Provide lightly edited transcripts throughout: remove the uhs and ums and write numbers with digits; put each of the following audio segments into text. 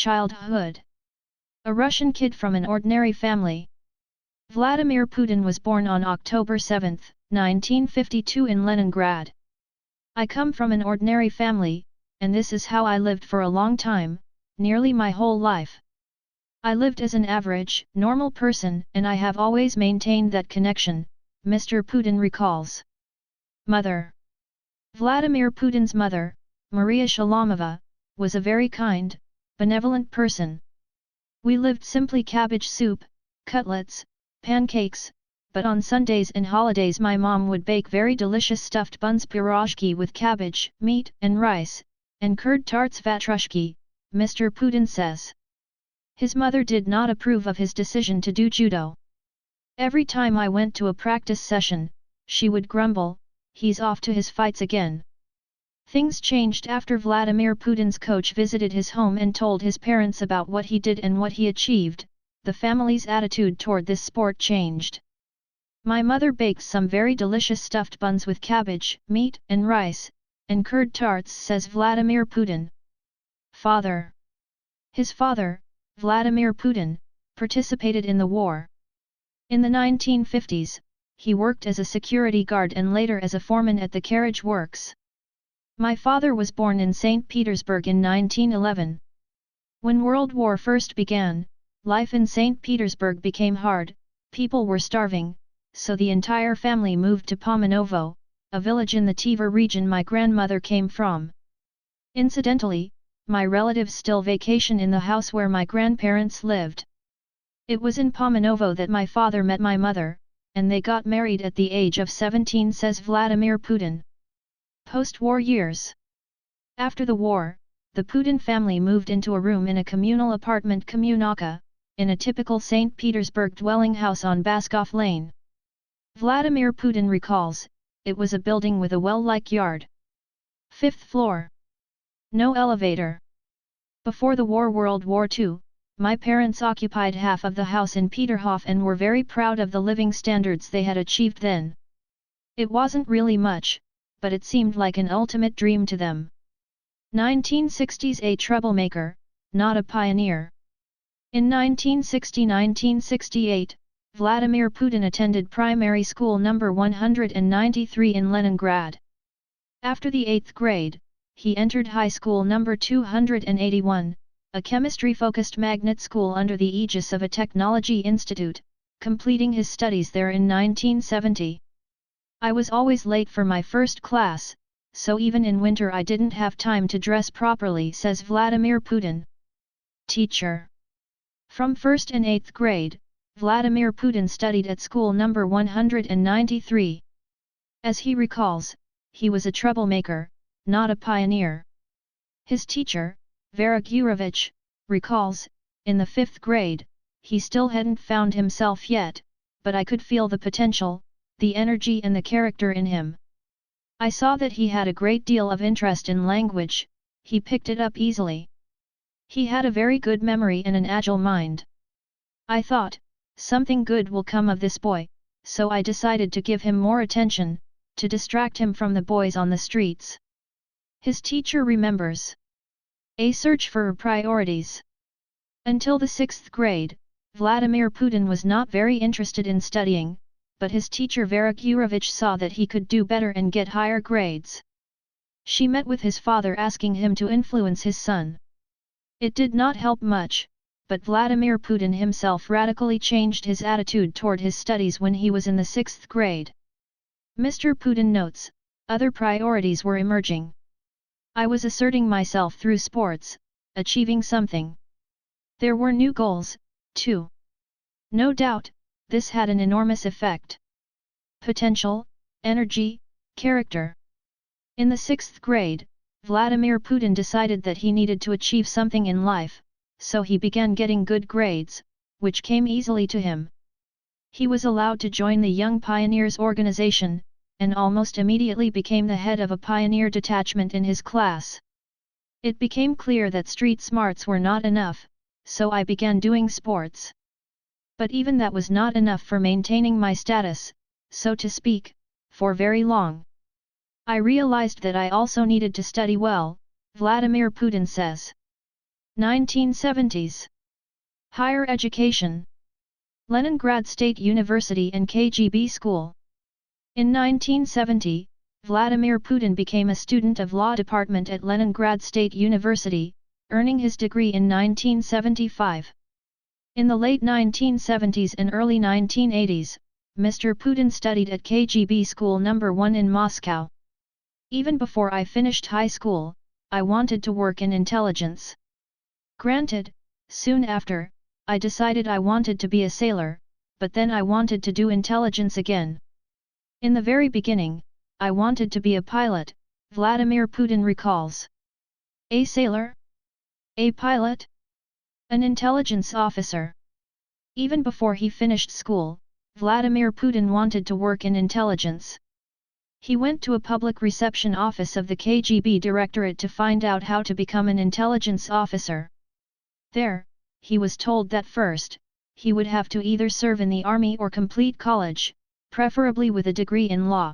childhood. A Russian kid from an ordinary family. Vladimir Putin was born on October 7, 1952 in Leningrad. I come from an ordinary family, and this is how I lived for a long time, nearly my whole life. I lived as an average, normal person and I have always maintained that connection, Mr. Putin recalls. Mother. Vladimir Putin's mother, Maria Shalamova, was a very kind, benevolent person. We lived simply cabbage soup, cutlets, pancakes, but on Sundays and holidays my mom would bake very delicious stuffed buns pirozhki with cabbage, meat and rice, and curd tarts vatrushki, Mr. Putin says. His mother did not approve of his decision to do judo. Every time I went to a practice session, she would grumble, "He's off to his fights again." Things changed after Vladimir Putin's coach visited his home and told his parents about what he did and what he achieved. The family's attitude toward this sport changed. My mother bakes some very delicious stuffed buns with cabbage, meat and rice, and curd tarts, says Vladimir Putin. Father. His father, Vladimir Putin, participated in the war. In the 1950s, he worked as a security guard and later as a foreman at the carriage works. My father was born in St. Petersburg in 1911. When World War first began, life in St. Petersburg became hard, people were starving, so the entire family moved to Pomanovo, a village in the Tver region my grandmother came from. Incidentally, my relatives still vacation in the house where my grandparents lived. It was in Pomanovo that my father met my mother, and they got married at the age of 17, says Vladimir Putin. Post-war years. After the war, the Putin family moved into a room in a communal apartment Kommunaka, in a typical St. Petersburg dwelling house on Baskov Lane. Vladimir Putin recalls, it was a building with a well-like yard. 5th floor. No elevator. Before the war, World War II, my parents occupied half of the house in Peterhof and were very proud of the living standards they had achieved then. It wasn't really much, but it seemed like an ultimate dream to them. 1960s, a troublemaker, not a pioneer. In 1960-1968, Vladimir Putin attended primary school number 193 in Leningrad. After the 8th grade, he entered high school number 281, a chemistry-focused magnet school under the aegis of a technology institute, completing his studies there in 1970. I was always late for my first class, so even in winter I didn't have time to dress properly, says Vladimir Putin. Teacher. From 1st and 8th grade, Vladimir Putin studied at school number 193. As he recalls, he was a troublemaker, not a pioneer. His teacher, Vera Gurovich, recalls, in the 5th grade, he still hadn't found himself yet, but I could feel the potential, the energy and the character in him. I saw that he had a great deal of interest in language, he picked it up easily. He had a very good memory and an agile mind. I thought, something good will come of this boy, so I decided to give him more attention, to distract him from the boys on the streets. His teacher remembers. A search for priorities. Until the 6th grade, Vladimir Putin was not very interested in studying, but his teacher Vera Gurovich saw that he could do better and get higher grades. She met with his father asking him to influence his son. It did not help much, but Vladimir Putin himself radically changed his attitude toward his studies when he was in the 6th grade. Mr. Putin notes, other priorities were emerging. I was asserting myself through sports, achieving something. There were new goals, too. No doubt, this had an enormous effect. Potential, energy, character. In the 6th grade, Vladimir Putin decided that he needed to achieve something in life, so he began getting good grades, which came easily to him. He was allowed to join the Young Pioneers organization, and almost immediately became the head of a pioneer detachment in his class. It became clear that street smarts were not enough, so I began doing sports. But even that was not enough for maintaining my status, so to speak, for very long. I realized that I also needed to study well, Vladimir Putin says. 1970s. Higher education. Leningrad State University and KGB School. In 1970, Vladimir Putin became a student of law department at Leningrad State University, earning his degree in 1975. In the late 1970s and early 1980s, Mr. Putin studied at KGB School No. 1 in Moscow. Even before I finished high school, I wanted to work in intelligence. Granted, soon after, I decided I wanted to be a sailor, but then I wanted to do intelligence again. In the very beginning, I wanted to be a pilot, Vladimir Putin recalls. A sailor? A pilot? An intelligence officer. Even before he finished school, Vladimir Putin wanted to work in intelligence. He went to a public reception office of the KGB Directorate to find out how to become an intelligence officer. There, he was told that first, he would have to either serve in the army or complete college, preferably with a degree in law.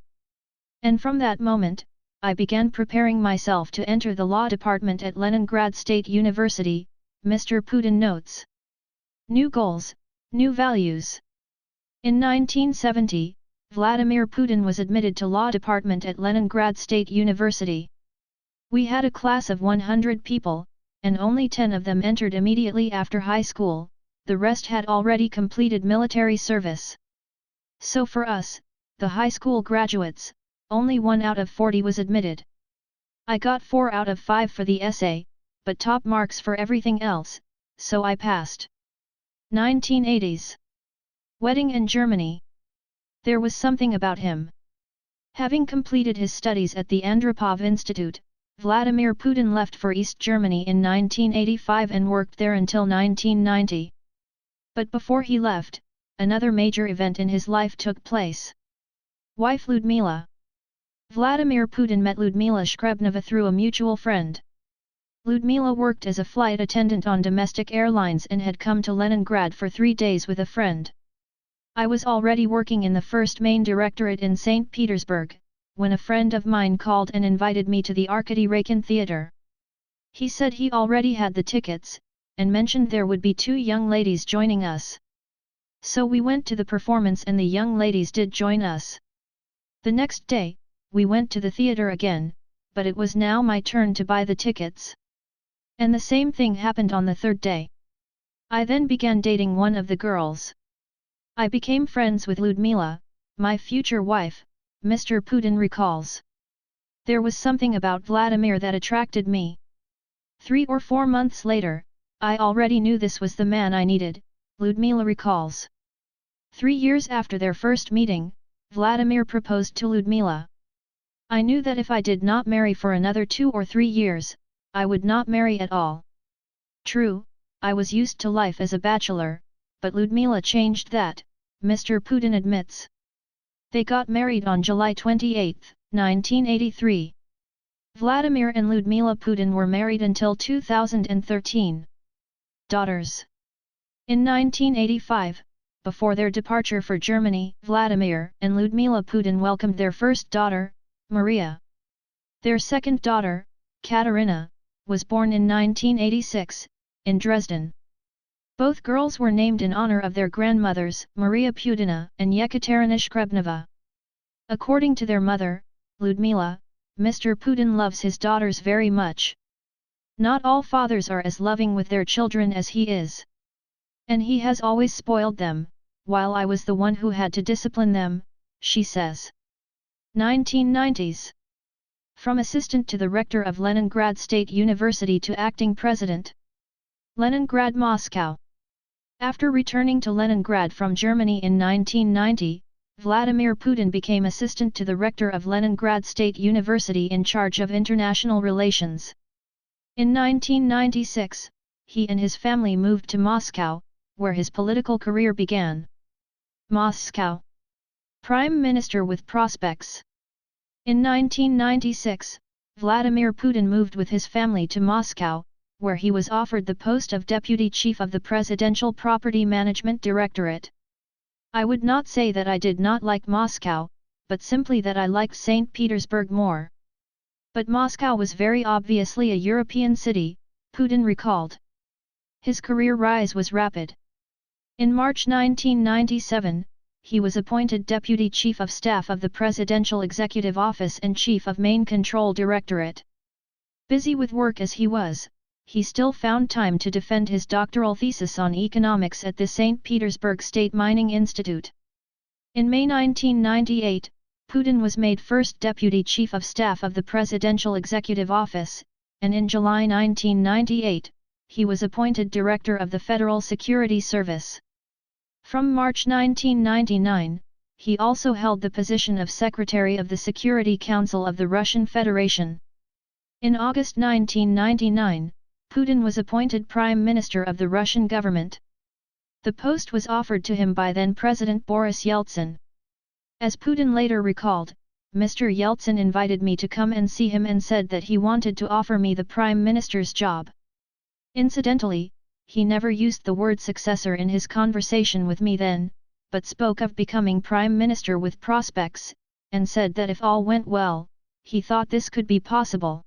And from that moment, I began preparing myself to enter the law department at Leningrad State University, Mr. Putin notes. New goals, new values. In 1970, Vladimir Putin was admitted to law department at Leningrad State University. We had a class of 100 people, and only 10 of them entered immediately after high school, the rest had already completed military service. So for us, the high school graduates, only 1 out of 40 was admitted. I got 4 out of 5 for the essay, but top marks for everything else, so I passed. 1980s. Wedding in Germany. There was something about him. Having completed his studies at the Andropov Institute, Vladimir Putin left for East Germany in 1985 and worked there until 1990. But before he left, another major event in his life took place. Wife Ludmila. Vladimir Putin met Ludmila Shkrebneva through a mutual friend. Ludmila worked as a flight attendant on domestic airlines and had come to Leningrad for 3 days with a friend. I was already working in the first main directorate in St. Petersburg, when a friend of mine called and invited me to the Arkady Rakin Theatre. He said he already had the tickets, and mentioned there would be 2 young ladies joining us. So we went to the performance and the young ladies did join us. The next day, we went to the theatre again, but it was now my turn to buy the tickets. And the same thing happened on the 3rd day. I then began dating one of the girls. I became friends with Ludmila, my future wife, Mr. Putin recalls. There was something about Vladimir that attracted me. 3 or 4 months later, I already knew this was the man I needed, Ludmila recalls. 3 years after their first meeting, Vladimir proposed to Ludmila. I knew that if I did not marry for another 2 or 3 years, I would not marry at all. True, I was used to life as a bachelor, but Ludmila changed that, Mr. Putin admits. They got married on July 28, 1983. Vladimir and Ludmila Putin were married until 2013. Daughters. In 1985, before their departure for Germany, Vladimir and Ludmila Putin welcomed their first daughter, Maria. Their second daughter, Katerina, was born in 1986, in Dresden. Both girls were named in honor of their grandmothers, Maria Putina and Yekaterina Shkrebneva. According to their mother, Ludmila, Mr. Putin loves his daughters very much. Not all fathers are as loving with their children as he is. And he has always spoiled them, while I was the one who had to discipline them, she says. 1990s. From assistant to the rector of Leningrad State University to acting president. Leningrad Moscow. After returning to Leningrad from Germany in 1990, Vladimir Putin became assistant to the rector of Leningrad State University in charge of international relations. In 1996, he and his family moved to Moscow, where his political career began. Moscow. Prime Minister with prospects. In 1996, Vladimir Putin moved with his family to Moscow, where he was offered the post of Deputy Chief of the Presidential Property Management Directorate. I would not say that I did not like Moscow, but simply that I liked St. Petersburg more. But Moscow was very obviously a European city, Putin recalled. His career rise was rapid. In March 1997, he was appointed Deputy Chief of Staff of the Presidential Executive Office and Chief of Main Control Directorate. Busy with work as he was, he still found time to defend his doctoral thesis on economics at the St. Petersburg State Mining Institute. In May 1998, Putin was made first Deputy Chief of Staff of the Presidential Executive Office, and in July 1998, he was appointed Director of the Federal Security Service. From March 1999, he also held the position of Secretary of the Security Council of the Russian Federation. In August 1999, Putin was appointed Prime Minister of the Russian government. The post was offered to him by then-President Boris Yeltsin. As Putin later recalled, Mr. Yeltsin invited me to come and see him and said that he wanted to offer me the Prime Minister's job. Incidentally, he never used the word successor in his conversation with me then, but spoke of becoming Prime Minister with prospects, and said that if all went well, he thought this could be possible.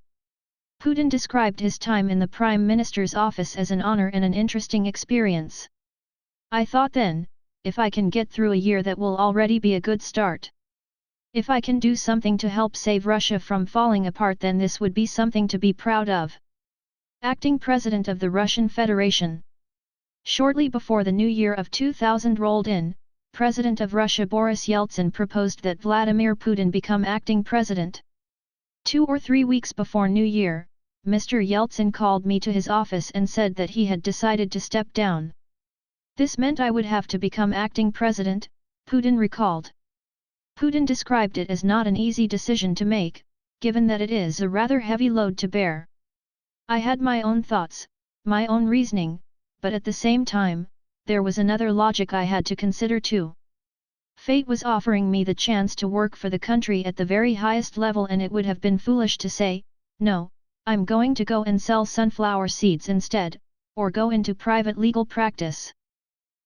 Putin described his time in the Prime Minister's office as an honor and an interesting experience. I thought then, if I can get through a year that will already be a good start. If I can do something to help save Russia from falling apart, then this would be something to be proud of. Acting President of the Russian Federation. Shortly before the new year of 2000 rolled in, President of Russia Boris Yeltsin proposed that Vladimir Putin become acting president. 2 or 3 weeks before New Year, Mr. Yeltsin called me to his office and said that he had decided to step down. This meant I would have to become acting president, Putin recalled. Putin described it as not an easy decision to make, given that it is a rather heavy load to bear. I had my own thoughts, my own reasoning, but at the same time, there was another logic I had to consider too. Fate was offering me the chance to work for the country at the very highest level, and it would have been foolish to say, no, I'm going to go and sell sunflower seeds instead, or go into private legal practice.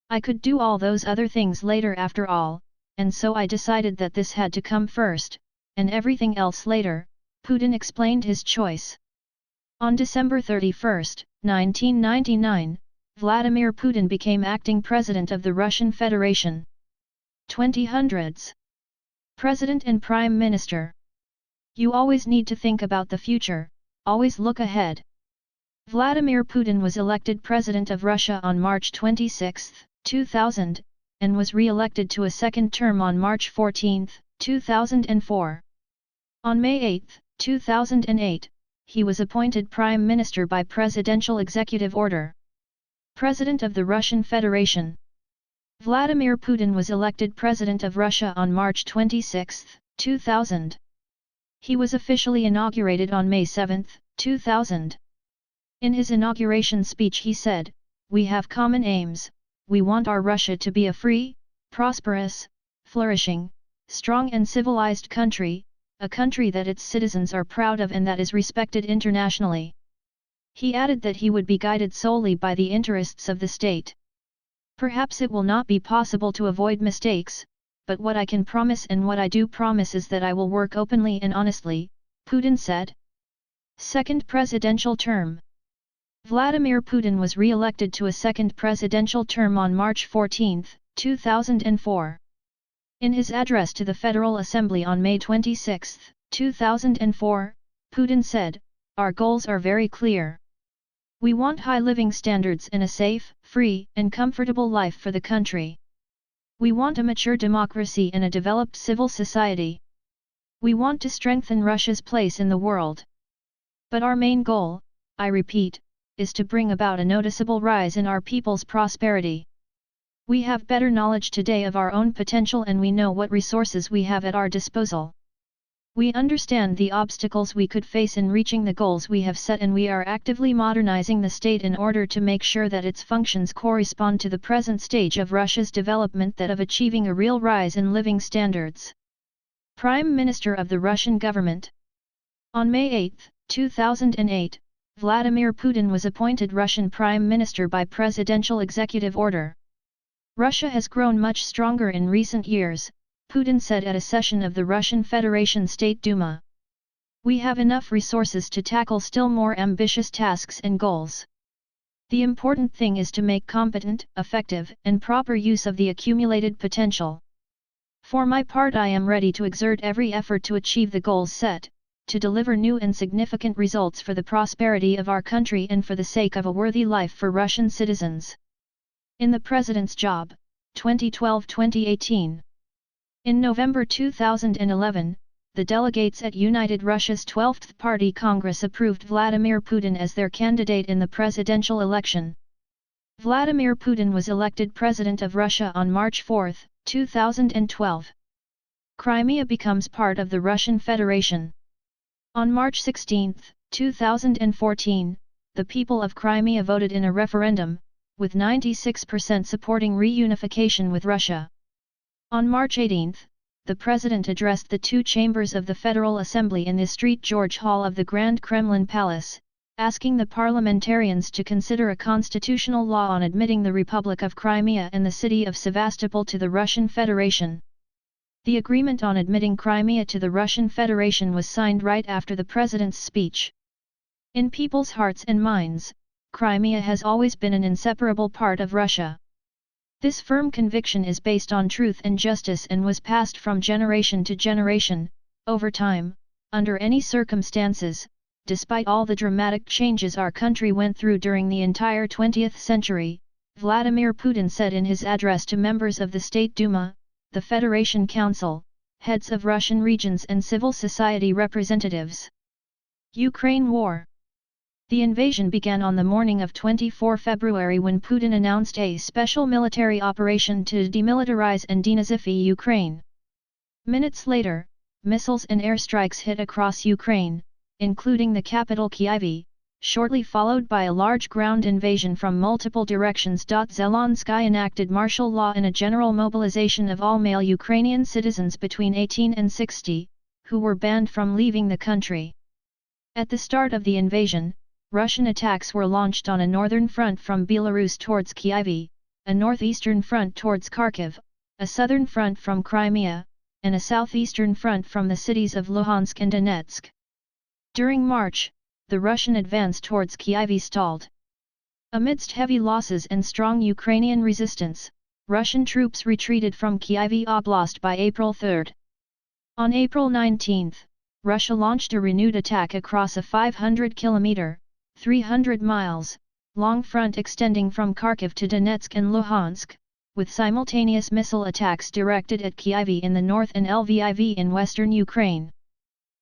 I could do all those other things later after all, and so I decided that this had to come first, and everything else later, Putin explained his choice. On December 31, 1999, Vladimir Putin became acting president of the Russian Federation. 2000s. President and Prime Minister. You always need to think about the future, always look ahead. Vladimir Putin was elected President of Russia on March 26, 2000, and was re-elected to a second term on March 14, 2004. On May 8, 2008, he was appointed Prime Minister by Presidential Executive Order. President of the Russian Federation. Vladimir Putin was elected President of Russia on March 26, 2000. He was officially inaugurated on May 7, 2000. In his inauguration speech he said, "We have common aims, we want our Russia to be a free, prosperous, flourishing, strong and civilized country, a country that its citizens are proud of and that is respected internationally." He added that he would be guided solely by the interests of the state. Perhaps it will not be possible to avoid mistakes, but what I can promise and what I do promise is that I will work openly and honestly, Putin said. Second presidential term. Vladimir Putin was re-elected to a second presidential term on March 14, 2004. In his address to the Federal Assembly on May 26, 2004, Putin said, "Our goals are very clear. We want high living standards and a safe, free, and comfortable life for the country. We want a mature democracy and a developed civil society. We want to strengthen Russia's place in the world. But our main goal, I repeat, is to bring about a noticeable rise in our people's prosperity. We have better knowledge today of our own potential and we know what resources we have at our disposal. We understand the obstacles we could face in reaching the goals we have set, and we are actively modernizing the state in order to make sure that its functions correspond to the present stage of Russia's development, that of achieving a real rise in living standards." Prime Minister of the Russian government. On May 8, 2008, Vladimir Putin was appointed Russian Prime Minister by Presidential Executive Order. Russia has grown much stronger in recent years, Putin said at a session of the Russian Federation State Duma. We have enough resources to tackle still more ambitious tasks and goals. The important thing is to make competent, effective, and proper use of the accumulated potential. For my part, I am ready to exert every effort to achieve the goals set, to deliver new and significant results for the prosperity of our country and for the sake of a worthy life for Russian citizens. In the President's Job, 2012-2018. In November 2011, the delegates at United Russia's 12th Party Congress approved Vladimir Putin as their candidate in the presidential election. Vladimir Putin was elected President of Russia on March 4, 2012. Crimea becomes part of the Russian Federation. On March 16, 2014, the people of Crimea voted in a referendum, with 96% supporting reunification with Russia. On March 18, the President addressed the two chambers of the Federal Assembly in the St. George Hall of the Grand Kremlin Palace, asking the parliamentarians to consider a constitutional law on admitting the Republic of Crimea and the city of Sevastopol to the Russian Federation. The agreement on admitting Crimea to the Russian Federation was signed right after the President's speech. In people's hearts and minds, Crimea has always been an inseparable part of Russia. This firm conviction is based on truth and justice and was passed from generation to generation, over time, under any circumstances, despite all the dramatic changes our country went through during the entire 20th century, Vladimir Putin said in his address to members of the State Duma, the Federation Council, heads of Russian regions and civil society representatives. Ukraine War. The invasion began on the morning of 24 February when Putin announced a special military operation to demilitarize and denazify Ukraine. Minutes later, missiles and airstrikes hit across Ukraine, including the capital Kyiv, shortly followed by a large ground invasion from multiple directions. Zelensky enacted martial law and a general mobilization of all male Ukrainian citizens between 18 and 60, who were banned from leaving the country. At the start of the invasion, Russian attacks were launched on a northern front from Belarus towards Kyiv, a northeastern front towards Kharkiv, a southern front from Crimea, and a southeastern front from the cities of Luhansk and Donetsk. During March, the Russian advance towards Kyiv stalled. Amidst heavy losses and strong Ukrainian resistance, Russian troops retreated from Kyiv Oblast by April 3. On April 19, Russia launched a renewed attack across a 500-kilometer, 300 miles, long front extending from Kharkiv to Donetsk and Luhansk, with simultaneous missile attacks directed at Kyiv in the north and Lviv in western Ukraine.